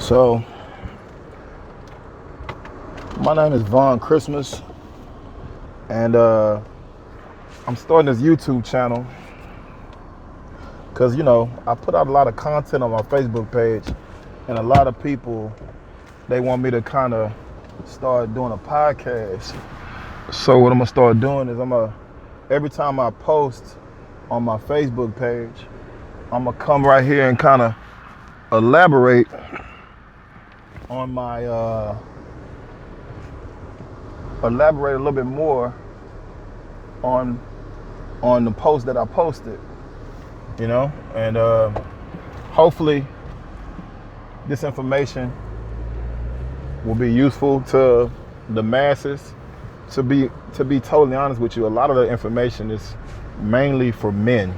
So, my name is Von Christmas, and I'm starting this YouTube channel because, I put out a lot of content on my Facebook page, and a lot of people, they want me to kind of start doing a podcast. So, what I'm going to start doing is every time I post on my Facebook page, I'm going to come right here and kind of elaborate on my elaborate a little bit more on the post that I posted, and hopefully this information will be useful to the masses. To be totally honest with you, a lot of the information is mainly for men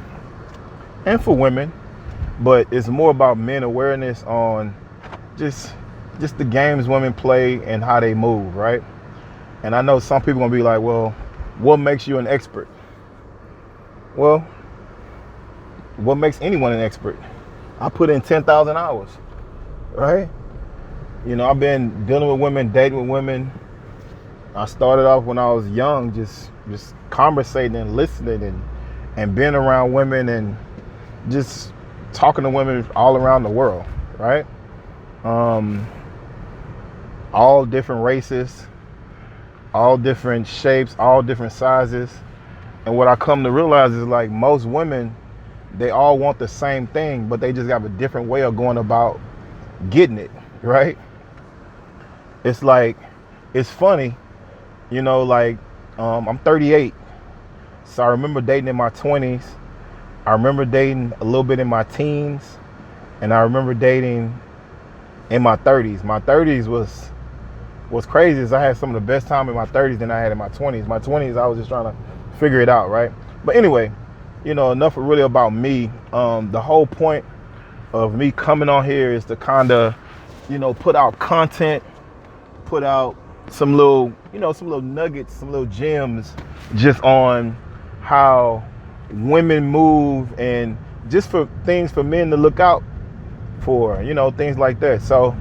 and for women, but it's more about men awareness on just the games women play and how they move, right? And I know some people gonna be like, well, what makes you an expert? Well, what makes anyone an expert? I put in 10,000 hours, right? I've been dealing with women, dating with women. I started off when I was young, just conversating and listening and being around women and just talking to women all around the world, right? All different races, all different shapes, all different sizes. And what I come to realize is, like, most women, they all want the same thing, but they just have a different way of going about getting it, right? It's like, it's funny, I'm 38. So I remember dating in my 20s. I remember dating a little bit in my teens. And I remember dating in my 30s. My 30s was crazy, as I had some of the best time in my 30s than I had in my 20s. My 20s, I was just trying to figure it out, right? But anyway, enough really about me. The whole point of me coming on here is to kind of, put out content, put out some little nuggets, some little gems just on how women move and just for things for men to look out for, things like that. So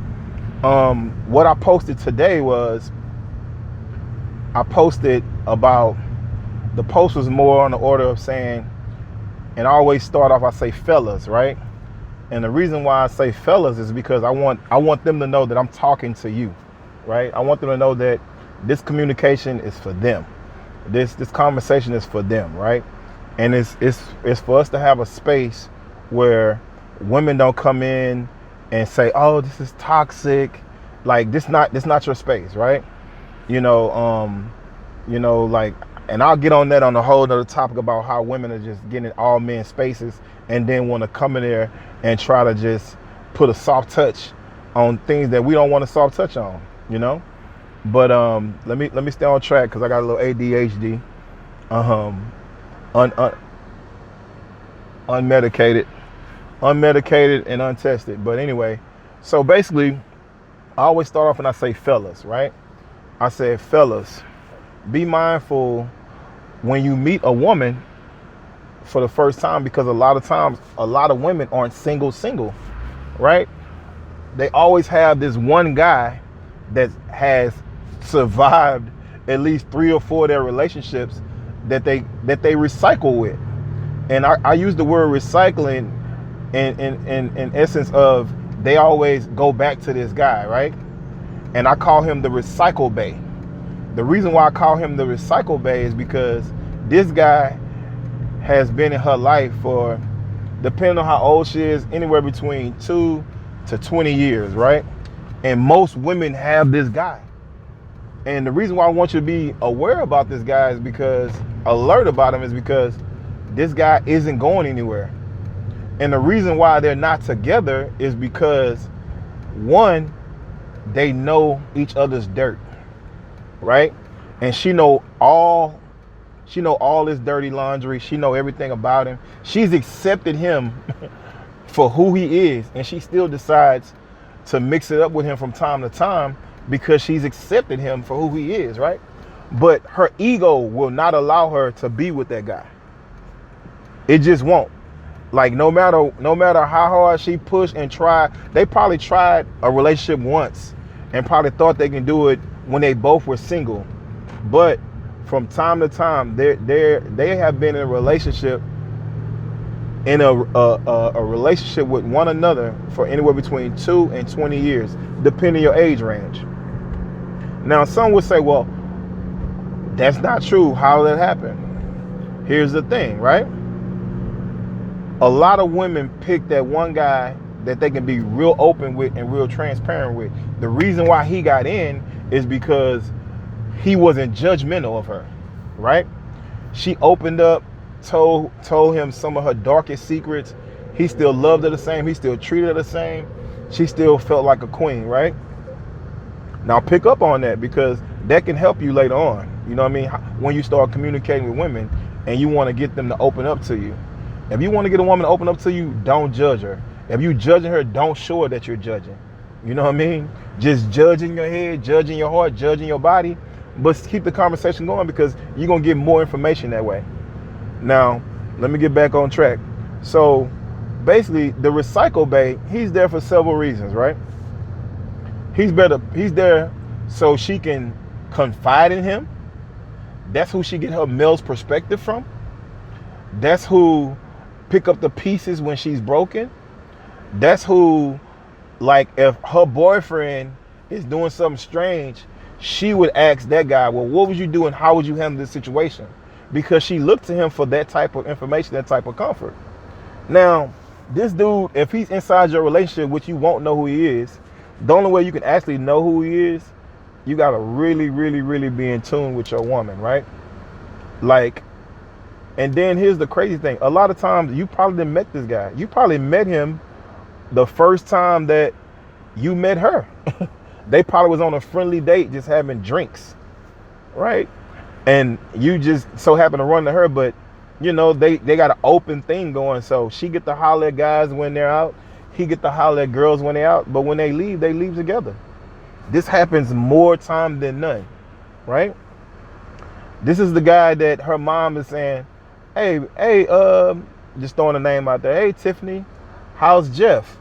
what I posted today was, I posted about, the post was more on the order of saying, and I always start off, I say fellas, right? And the reason why I say fellas is because I want them to know that I'm talking to you, right? I want them to know that this communication is for them. This conversation is for them, right? And it's for us to have a space where women don't come in and say, oh, this is toxic. Like, this not your space, right? Like, and I'll get on that on a whole other topic about how women are just getting all men's spaces and then want to come in there and try to just put a soft touch on things that we don't want to soft touch on, But let me stay on track because I got a little ADHD, unmedicated and untested. But anyway, so basically, I always start off and I say fellas, right? I said, fellas, be mindful when you meet a woman for the first time, because a lot of times, a lot of women aren't single, right? They always have this one guy that has survived at least 3 or 4 of their relationships that they recycle with. And I use the word recycling in essence of, they always go back to this guy, right? And I call him the recycle bay. The reason why I call him the recycle bay is because this guy has been in her life for, depending on how old she is, anywhere between 2 to 20 years, right? And most women have this guy. And the reason why I want you to be aware about this guy is because, alert about him, is because this guy isn't going anywhere. And the reason why they're not together is because, one, they know each other's dirt, right? And she know all his dirty laundry. She know everything about him. She's accepted him for who he is, and she still decides to mix it up with him from time to time because she's accepted him for who he is, right? But her ego will not allow her to be with that guy. It just won't. Like no matter how hard she pushed and tried, they probably tried a relationship once and probably thought they can do it when they both were single. But from time to time, they have been in a relationship a relationship with one another for anywhere between 2 and 20 years, depending on your age range. Now, some would say, well, that's not true. How did that happen? Here's the thing, right? A lot of women pick that one guy that they can be real open with and real transparent with. The reason why he got in is because he wasn't judgmental of her, right? She opened up, told him some of her darkest secrets. He still loved her the same. He still treated her the same. She still felt like a queen, right? Now pick up on that, because that can help you later on. You know what I mean? When you start communicating with women and you want to get them to open up to you. If you want to get a woman to open up to you, don't judge her. If you judging her, don't show her that you're judging. You know what I mean? Just judging your head, judging your heart, judging your body. But keep the conversation going, because you're going to get more information that way. Now, let me get back on track. So basically, the recycle bae, he's there for several reasons, right? He's there so she can confide in him. That's who she get her male's perspective from. That's who pick up the pieces when she's broken. That's who, like, if her boyfriend is doing something strange, she would ask that guy, well, what would you do and how would you handle this situation? Because she looked to him for that type of information, that type of comfort. Now, this dude, if he's inside your relationship, which you won't know who he is, the only way you can actually know who he is, you got to really, really, really be in tune with your woman, right? Like, and then here's the crazy thing. A lot of times you probably didn't met this guy. You probably met him the first time that you met her. They probably was on a friendly date, just having drinks, right? And you just so happen to run to her, but you know, they got an open thing going. So she get to holler at guys when they're out. He get to holler at girls when they're out. But when they leave together. This happens more time than none, right? This is the guy that her mom is saying, hey, just throwing a name out there. Hey, Tiffany, how's Jeff?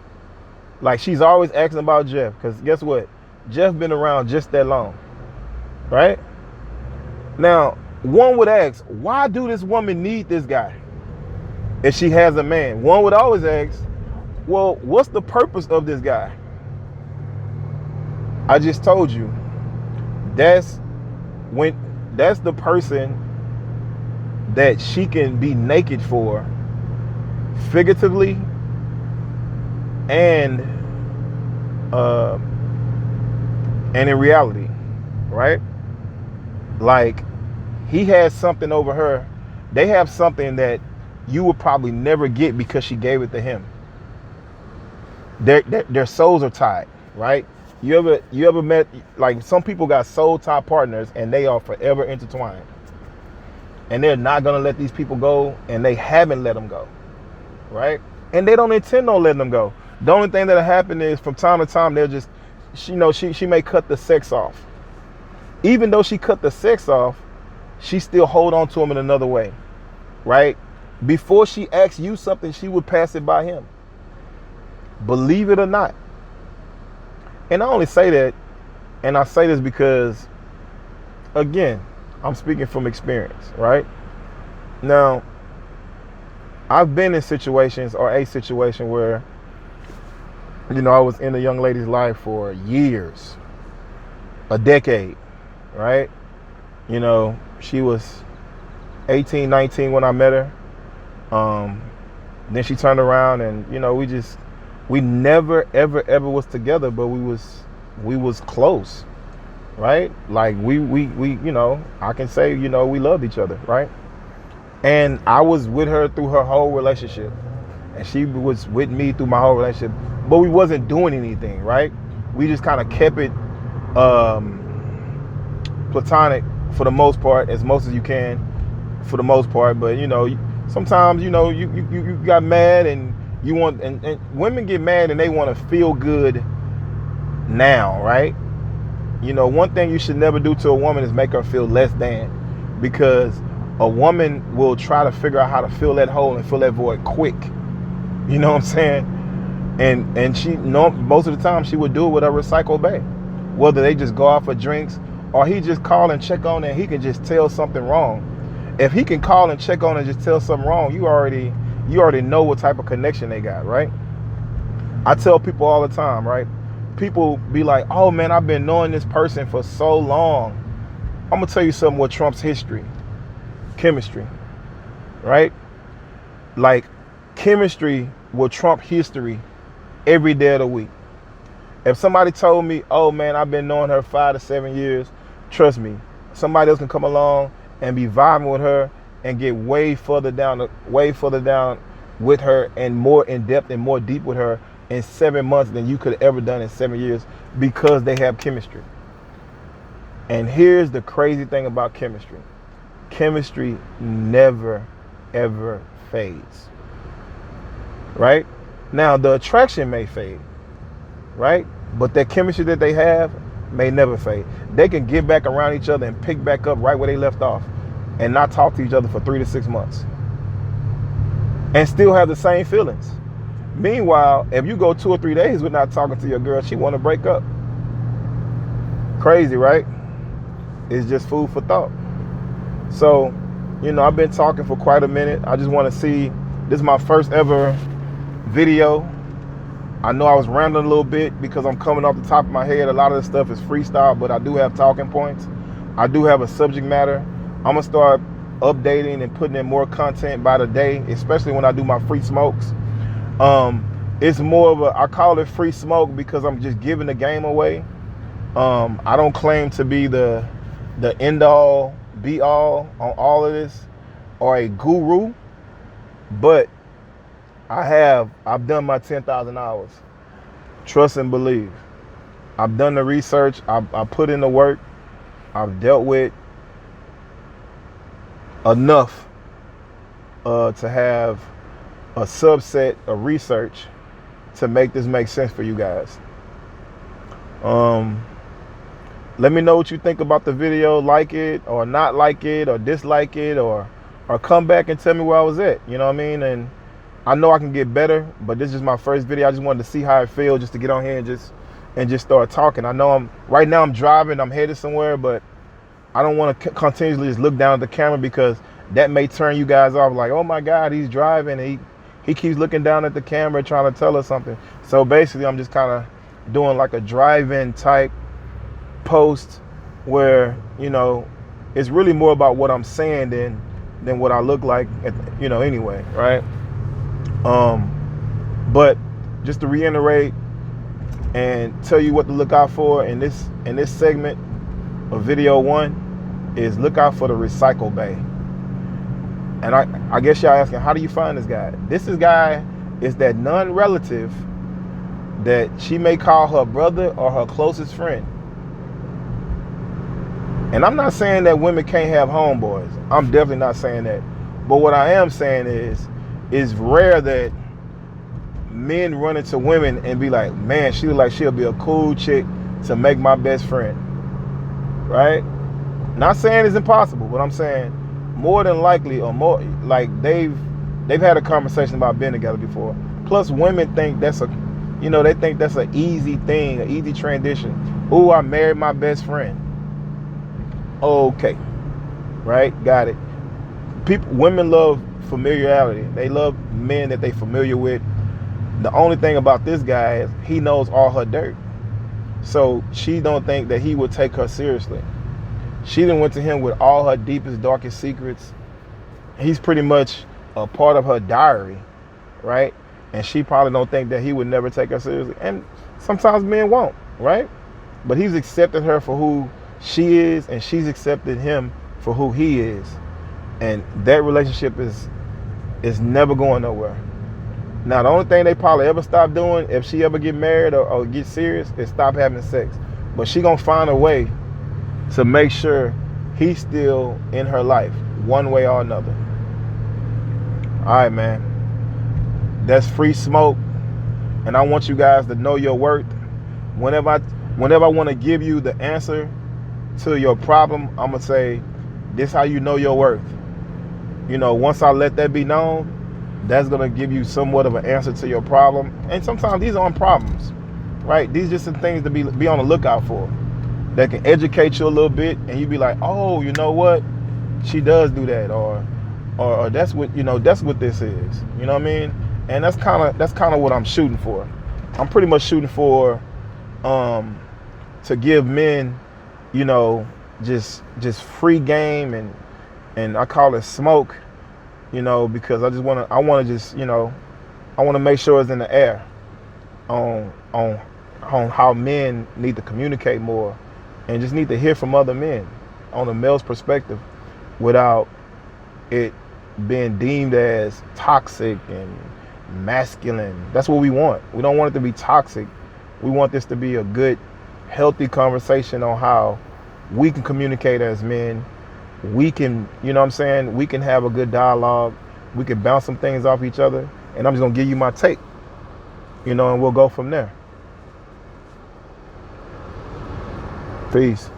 Like, she's always asking about Jeff, because guess what? Jeff been around just that long, right? Now, one would ask, why do this woman need this guy if she has a man? One would always ask, well, what's the purpose of this guy? I just told you, that's the person that she can be naked for, figuratively and in reality, right? Like, he has something over her. They have something that you would probably never get because she gave it to him. Their souls are tied, right? You ever met, like, some people got soul tie partners and they are forever intertwined. And they're not going to let these people go, and they haven't let them go, right? And they don't intend on letting them go. The only thing that'll happen is from time to time, they'll just, she may cut the sex off. Even though she cut the sex off, she still hold on to him in another way, right? Before she asks you something, she would pass it by him. Believe it or not. And I only say that, and I say this because, again, I'm speaking from experience, right? Now, I've been in situations, or a situation where, you know, I was in a young lady's life for years, a decade, right? You know, she was 18, 19 when I met her. Then she turned around and, you know, we never, ever was together, but we was close, right? Like we, you know, I can say, you know, we loved each other, right? And I was with her through her whole relationship, and she was with me through my whole relationship, but we wasn't doing anything, right? We just kind of kept it platonic for the most part, as most as you can, for the most part. But you know, sometimes, you know, you got mad, and you want, and women get mad and they want to feel good now, right? You know, one thing you should never do to a woman is make her feel less than, because a woman will try to figure out how to fill that hole and fill that void quick. You know what I'm saying? And she most of the time she would do it with a recycle bay. Whether they just go out for drinks or he just call and check on it, and he can just tell something wrong. If he can call and check on and just tell something wrong, you already know what type of connection they got, right? I tell people all the time, right? People be like, oh man, I've been knowing this person for so long. I'm gonna tell you something what trumps history. Chemistry, right? Like, chemistry will trump history every day of the week. If somebody told me, oh man, I've been knowing her 5 to 7 years, trust me, somebody else can come along and be vibing with her and get way further down with her and more in depth and more deep with her in 7 months than you could have ever done in 7 years, because they have chemistry. And here's the crazy thing about chemistry. Chemistry never, ever fades. Right? Now, the attraction may fade, right? But that chemistry that they have may never fade. They can get back around each other and pick back up right where they left off and not talk to each other for 3 to 6 months and still have the same feelings. Meanwhile, if you go 2 or 3 days with not talking to your girl, she want to break up. Crazy, right? It's just food for thought. So, I've been talking for quite a minute. I just want to see, this is my first ever video. I know I was rambling a little bit because I'm coming off the top of my head. A lot of this stuff is freestyle, but I do have talking points. I do have a subject matter. I'm going to start updating and putting in more content by the day, especially when I do my free smokes. It's more of I call it free smoke because I'm just giving the game away. I don't claim to be the end all be all on all of this or a guru, but I've done my 10,000 hours. Trust and believe. I've done the research. I put in the work. I've dealt with enough to have a subset of research to make this make sense for you guys. Let me know what you think about the video. Like it or not like it or dislike it, or come back and tell me where I was at. You know what I mean? And I know I can get better, but this is my first video. I just wanted to see how it feels just to get on here and just start talking. I know right now I'm driving, I'm headed somewhere, but I don't want to continuously just look down at the camera because that may turn you guys off. Like, oh my God, he's driving. And he keeps looking down at the camera trying to tell us something. So basically, I'm just kind of doing like a drive-in type post where, it's really more about what I'm saying than what I look like, anyway, right? But just to reiterate and tell you what to look out for in this segment of video 1 is look out for the recycle bay. And I guess y'all asking, how do you find this guy? This guy is that non-relative that she may call her brother or her closest friend. And I'm not saying that women can't have homeboys. I'm definitely not saying that. But what I am saying is, it's rare that men run into women and be like, man, she look like she'll be a cool chick to make my best friend. Right? Not saying it's impossible, but I'm saying more than likely, or more like they've had a conversation about being together before. Plus, women think that's they think that's an easy thing, an easy transition. Ooh, I married my best friend. Okay, right? Got it. Women love familiarity. They love men that they familiar with. The only thing about this guy is he knows all her dirt. So she don't think that he would take her seriously. She done went to him with all her deepest, darkest secrets. He's pretty much a part of her diary, right? And she probably don't think that he would never take her seriously. And sometimes men won't, right? But he's accepted her for who she is, and she's accepted him for who he is. And that relationship is never going nowhere. Now, the only thing they probably ever stop doing, if she ever get married or get serious, is stop having sex. But she gonna find a way to make sure he's still in her life, one way or another. All right, man. That's free smoke. And I want you guys to know your worth. Whenever I want to give you the answer to your problem, I'm going to say, this how you know your worth. Once I let that be known, that's gonna give you somewhat of an answer to your problem. And sometimes these aren't problems, right? These are just some things to be on the lookout for that can educate you a little bit, and you be like, oh, you know what? She does do that, or that's what that's what this is. You know what I mean? And that's kind of what I'm shooting for. I'm pretty much shooting for to give men, just free game, and I call it smoke, because I want to make sure it's in the air on how men need to communicate more and just need to hear from other men on a male's perspective without it being deemed as toxic and masculine. That's what we want. We don't want it to be toxic. We want this to be a good, healthy conversation on how we can communicate as men. We can, we can have a good dialogue. We can bounce some things off each other. And I'm just going to give you my take, and we'll go from there. Peace.